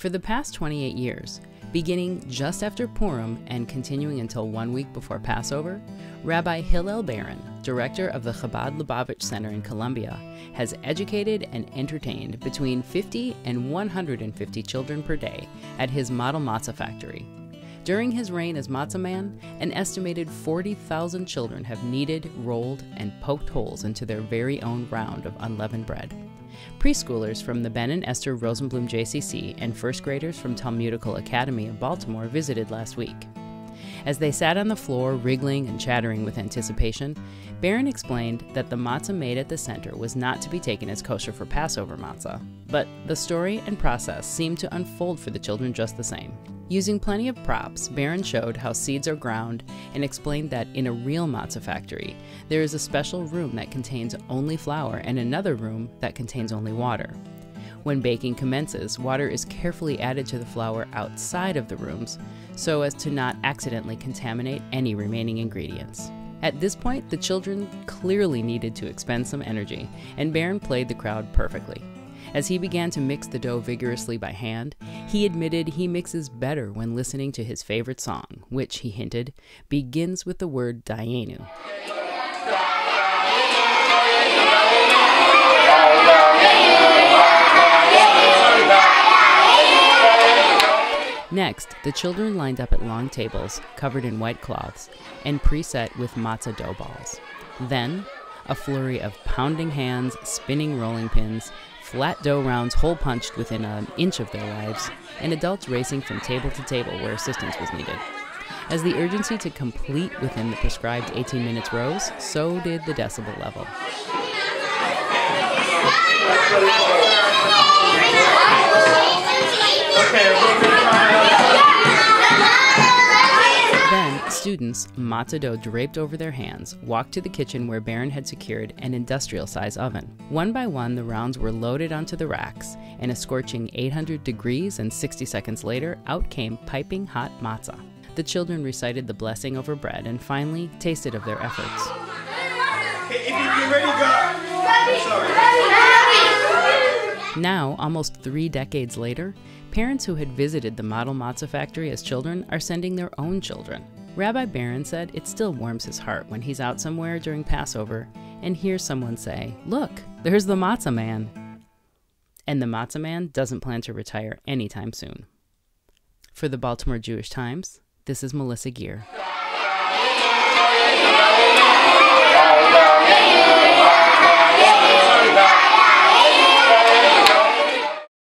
For the past 28 years, beginning just after Purim and continuing until 1 week before Passover, Rabbi Hillel Baron, director of the Chabad Lubavitch Center in Columbia, has educated and entertained between 50 and 150 children per day at his model matzah factory. During his reign as matzah man, an estimated 40,000 children have kneaded, rolled, and poked holes into their very own round of unleavened bread. Preschoolers from the Ben and Esther Rosenbloom JCC and first graders from Talmudical Academy of Baltimore visited last week. As they sat on the floor, wriggling and chattering with anticipation, Baron explained that the matzah made at the center was not to be taken as kosher for Passover matzah, but the story and process seemed to unfold for the children just the same. Using plenty of props, Baron showed how seeds are ground and explained that in a real matzah factory, there is a special room that contains only flour and another room that contains only water. When baking commences, water is carefully added to the flour outside of the rooms so as to not accidentally contaminate any remaining ingredients. At this point, the children clearly needed to expend some energy, and Baron played the crowd perfectly. As he began to mix the dough vigorously by hand, he admitted he mixes better when listening to his favorite song, which, he hinted, begins with the word Dayenu. Next, the children lined up at long tables covered in white cloths and preset with matzah dough balls. Then, a flurry of pounding hands, spinning rolling pins, flat dough rounds hole-punched within an inch of their lives, and adults racing from table to table where assistance was needed. As the urgency to complete within the prescribed 18 minutes rose, so did the decibel level. Then, students, matzah dough draped over their hands, walked to the kitchen where Baron had secured an industrial-size oven. One by one, the rounds were loaded onto the racks, and a scorching 800 degrees and 60 seconds later, out came piping hot matzah. The children recited the blessing over bread and finally tasted of their efforts. If you're ready, go. Now, almost 3 decades later, parents who had visited the model matzah factory as children are sending their own children. Rabbi Baron said it still warms his heart when he's out somewhere during Passover and hears someone say, "Look, there's the matzah man." And the matzah man doesn't plan to retire anytime soon. For the Baltimore Jewish Times, this is Melissa Geer.